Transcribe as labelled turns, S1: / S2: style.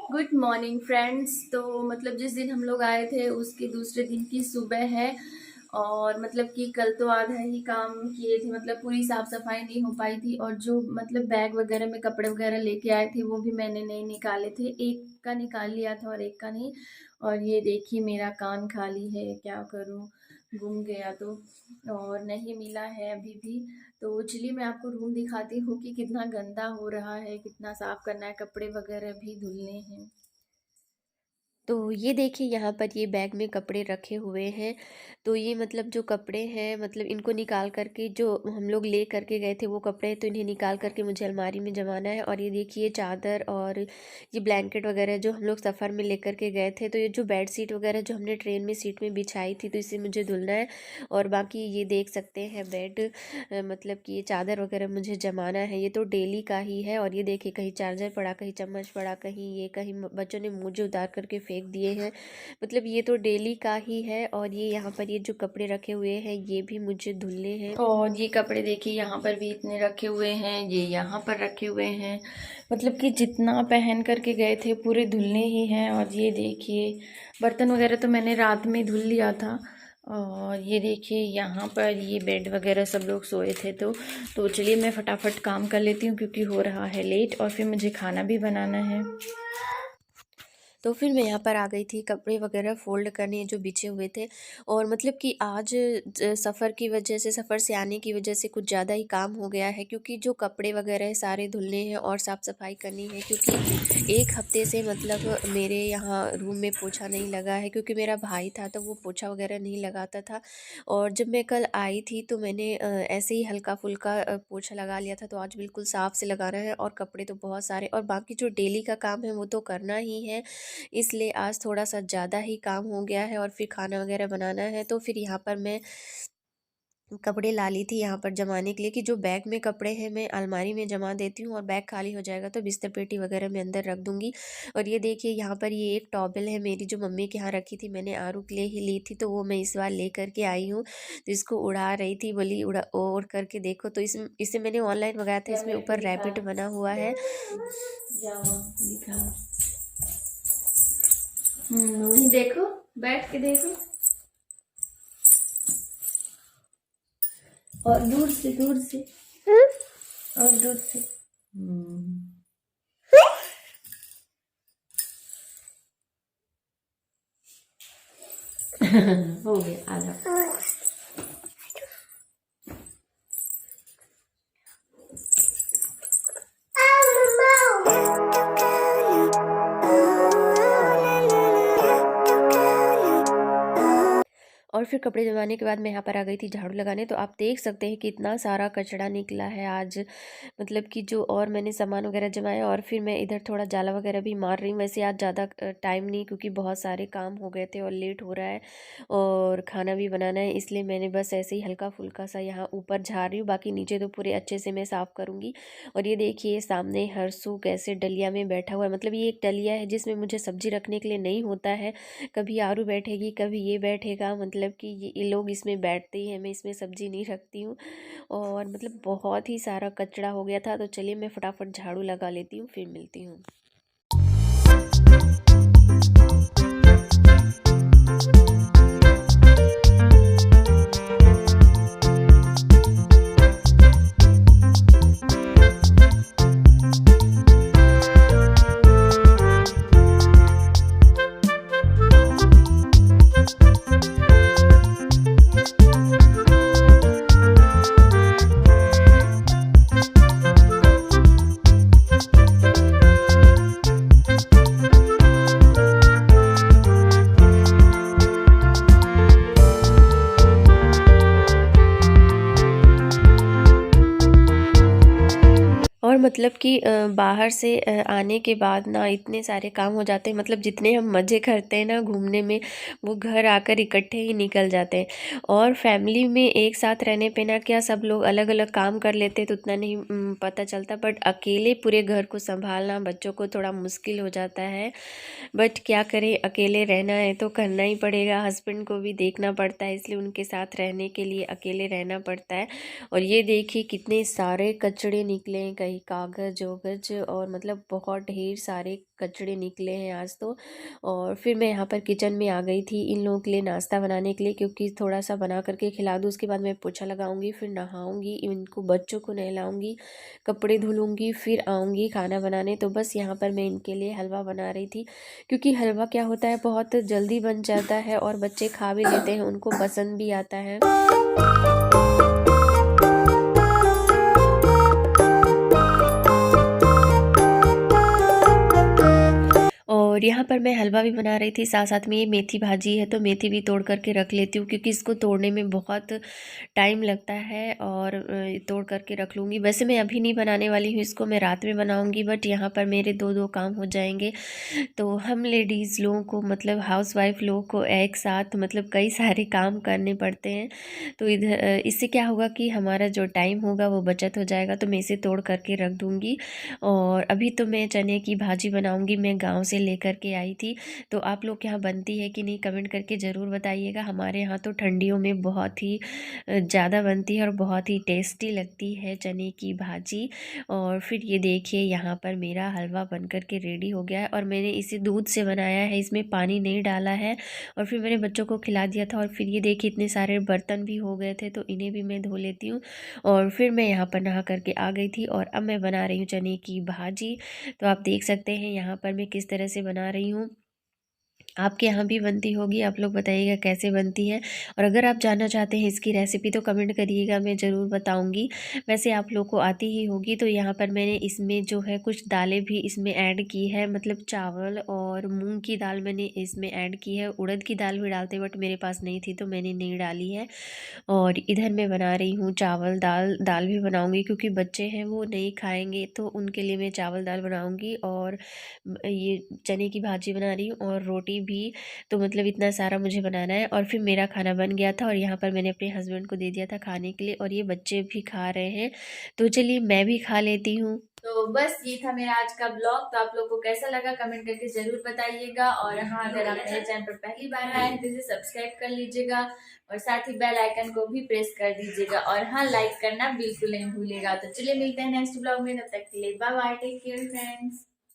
S1: Good morning friends. तो मतलब जिस दिन हम लोग आए थे उसके दूसरे दिन की सुबह है। और मतलब कि कल तो आधा ही काम किए थे, मतलब पूरी साफ सफाई नहीं हो पाई थी। और जो मतलब बैग वगैरह में कपड़े वगैरह लेके आए थे वो भी मैंने नहीं निकाले थे, एक का निकाल लिया था और एक का नहीं। और ये देखिए मेरा कान खाली है, क्या करूं, गुम गया तो और नहीं मिला है अभी भी। तो चलिए मैं आपको रूम दिखाती हूँ कि कितना गंदा हो रहा है, कितना साफ करना है, कपड़े वगैरह भी धुलने हैं। तो ये देखिए यहाँ पर ये बैग में कपड़े रखे हुए हैं। तो ये मतलब जो कपड़े हैं, मतलब इनको निकाल करके जो हम लोग ले करके गए थे वो कपड़े, तो इन्हें निकाल करके मुझे अलमारी में जमाना है। और ये देखिए चादर और ये ब्लैंकेट वगैरह जो हम लोग सफ़र में लेकर के गए थे, तो ये जो बेड शीट वगैरह जो हमने ट्रेन में सीट में बिछाई थी, तो इसे मुझे धुलना है। और बाकी ये देख सकते हैं बेड, मतलब कि ये चादर वगैरह मुझे जमाना है, ये तो डेली का ही है। और ये देखिए कहीं चार्जर पड़ा, कहीं चम्मच पड़ा, कहीं ये, कहीं बच्चों ने मुझे उतार करके फेंक दिए हैं। मतलब ये तो डेली का ही है। और ये यहाँ पर ये जो कपड़े रखे हुए हैं ये भी मुझे धुलने हैं। और ये कपड़े देखिए यहाँ पर भी इतने रखे हुए हैं, ये यहाँ पर रखे हुए हैं। मतलब कि जितना पहन करके गए थे पूरे धुलने ही हैं। और ये देखिए बर्तन वगैरह तो मैंने रात में धुल लिया था। और ये देखिए यहाँ पर ये बेड वगैरह सब लोग सोए थे। तो चलिए मैं फटाफट काम कर लेती हूँ क्योंकि हो रहा है लेट और फिर मुझे खाना भी बनाना है। तो फिर मैं यहाँ पर आ गई थी कपड़े वगैरह फ़ोल्ड करने जो बिछे हुए थे। और मतलब कि आज सफ़र की वजह से, सफ़र से आने की वजह से कुछ ज़्यादा ही काम हो गया है, क्योंकि जो कपड़े वगैरह है सारे धुलने हैं और साफ़ सफाई करनी है। क्योंकि एक हफ्ते से मतलब मेरे यहाँ रूम में पोछा नहीं लगा है, क्योंकि मेरा भाई था तो वो पोछा वगैरह नहीं लगाता था। और जब मैं कल आई थी तो मैंने ऐसे ही हल्का फुल्का पोछा लगा लिया था। तो आज बिल्कुल साफ़ से लगाना है। और कपड़े तो बहुत सारे, और बाकी जो डेली का काम है वो तो करना ही है। इसलिए आज थोड़ा-सा ज़्यादा ही काम हो गया है। और फिर खाना वगैरह बनाना है। तो फिर यहाँ पर मैं कपड़े ला ली थी यहाँ पर जमाने के लिए, कि जो बैग में कपड़े हैं मैं अलमारी में जमा देती हूँ और बैग खाली हो जाएगा तो बिस्तर पेटी वगैरह में अंदर रख दूँगी। और ये देखिए यहाँ पर ये एक टॉवेल है मेरी, जो मम्मी के यहाँ रखी थी, मैंने आरू के लिए ही ली थी, तो वो मैं इस बार लेकर के आई हूँ। तो इसको उड़ा रही थी, बोली उड़ा ओढ़ करके देखो। तो इसे मैंने ऑनलाइन मंगाया था, इसमें ऊपर रैबिट बना हुआ है। वही देखो, बैठ के देखो। और दूर से, दूर से, और दूर से। हो गया आधा। और फिर कपड़े जमाने के बाद मैं यहाँ पर आ गई थी झाड़ू लगाने। तो आप देख सकते हैं कि इतना सारा कचरा निकला है आज, मतलब कि जो, और मैंने सामान वगैरह जमाया। और फिर मैं इधर थोड़ा जाला वगैरह भी मार रही हूँ। वैसे आज ज़्यादा टाइम नहीं, क्योंकि बहुत सारे काम हो गए थे और लेट हो रहा है और खाना भी बनाना है, इसलिए मैंने बस ऐसे ही हल्का फुल्का सा यहाँ ऊपर झाड़ रही हूँ। बाकी नीचे तो पूरे अच्छे से मैं साफ़ करूँगी। और ये देखिए सामने हरसू कैसे डलिया में बैठा हुआ है। मतलब ये एक डलिया है जिसमें मुझे सब्जी रखने के लिए नहीं होता है। कभी आरू बैठेगी, कभी ये बैठेगा, मतलब कि ये लोग इसमें बैठते ही हैं, मैं इसमें सब्जी नहीं रखती हूँ। और मतलब बहुत ही सारा कचरा हो गया था। तो चलिए मैं फटाफट झाड़ू लगा लेती हूँ, फिर मिलती हूँ। और मतलब कि बाहर से आने के बाद ना इतने सारे काम हो जाते हैं, मतलब जितने हम मज़े करते हैं ना घूमने में, वो घर आकर इकट्ठे ही निकल जाते हैं। और फैमिली में एक साथ रहने पे ना क्या सब लोग अलग अलग काम कर लेते हैं तो उतना नहीं पता चलता, बट अकेले पूरे घर को संभालना बच्चों को थोड़ा मुश्किल हो जाता है। बट क्या करें, अकेले रहना है तो करना ही पड़ेगा, हस्बैंड को भी देखना पड़ता है, इसलिए उनके साथ रहने के लिए अकेले रहना पड़ता है। और ये देखिए कितने सारे कचड़े निकले हैं, कहीं कागज़
S2: गज ओगज और मतलब बहुत ढेर सारे कचड़े निकले हैं आज तो। और फिर मैं यहाँ पर किचन में आ गई थी इन लोगों के लिए नाश्ता बनाने के लिए, क्योंकि थोड़ा सा बना करके खिला दूँ, उसके बाद मैं पोछा लगाऊंगी, फिर नहाऊंगी, इनको बच्चों को नहलाऊंगी, कपड़े धुलूंगी, फिर आऊँगी खाना बनाने। तो बस यहाँ पर मैं इनके लिए हलवा बना रही थी, क्योंकि हलवा क्या होता है बहुत जल्दी बन जाता है और बच्चे खा भी लेते हैं, उनको पसंद भी आता है। और यहाँ पर मैं हलवा भी बना रही थी, साथ साथ में ये मेथी भाजी है तो मेथी भी तोड़ करके रख लेती हूँ, क्योंकि इसको तोड़ने में बहुत टाइम लगता है और तोड़ करके रख लूँगी। वैसे मैं अभी नहीं बनाने वाली हूँ इसको, मैं रात में बनाऊँगी, बट यहाँ पर मेरे दो दो काम हो जाएंगे। तो हम लेडीज़ लोगों को मतलब हाउसवाइफ लोगों को एक साथ मतलब कई सारे काम करने पड़ते हैं। तो इधर इससे क्या होगा कि हमारा जो टाइम होगा वो बचत हो जाएगा। तो मैं इसे तोड़ करके रख दूँगी। और अभी तो मैं चने की भाजी बनाऊँगी, मैं गाँव से लेकर के आई थी। तो आप लोग के यहाँ बनती है कि नहीं कमेंट करके ज़रूर बताइएगा। हमारे यहाँ तो ठंडियों में बहुत ही ज़्यादा बनती है और बहुत ही टेस्टी लगती है चने की भाजी। और फिर ये देखिए यहाँ पर मेरा हलवा बनकर के रेडी हो गया है, और मैंने इसे दूध से बनाया है, इसमें पानी नहीं डाला है। और फिर मैंने बच्चों को खिला दिया था। और फिर ये देखिए इतने सारे बर्तन भी हो गए थे, तो इन्हें भी मैं धो लेती हूँ। और फिर मैं यहाँ पर नहा करके आ गई थी, और अब मैं बना रही हूँ चने की भाजी। तो आप देख सकते हैं यहाँ पर मैं किस तरह से बना रही हूँ। आपके यहाँ भी बनती होगी, आप लोग बताइएगा कैसे बनती है। और अगर आप जानना चाहते हैं इसकी रेसिपी तो कमेंट करिएगा, मैं ज़रूर बताऊँगी। वैसे आप लोग को आती ही होगी। तो यहाँ पर मैंने इसमें जो है कुछ दालें भी इसमें ऐड की है, मतलब चावल और मूंग की दाल मैंने इसमें ऐड की है। उड़द की दाल भी डालते बट मेरे पास नहीं थी तो मैंने नहीं डाली है। और इधर मैं बना रही हूँ चावल दाल, दाल भी बनाऊँगी क्योंकि बच्चे हैं वो नहीं खाएंगे, तो उनके लिए मैं चावल दाल बनाऊँगी। और ये चने की भाजी बना रही हूँ और रोटी भी। तो मतलब इतना सारा मुझे बनाना है। और फिर मेरा खाना बन गया था, और यहाँ पर मैंने अपने हस्बैंड को दे दिया था खाने के लिए, और ये बच्चे भी खा रहे हैं। तो चलिए मैं भी खा लेती हूँ।
S1: तो बस ये था मेरा आज का ब्लॉग। तो आप लोग को कैसा लगा कमेंट करके जरूर बताइएगा। और हाँ, अगर आप मेरे चैनल पर पहली बार आए हैं तो इसे सब्सक्राइब कर लीजिएगा, और साथ ही बेल आइकन को भी प्रेस कर दीजिएगा, और हाँ, लाइक करना बिल्कुल नहीं भूलिएगा। तो चलिए मिलते हैं नेक्स्ट ब्लॉग में, तब तक के लिए bye bye, take care friends.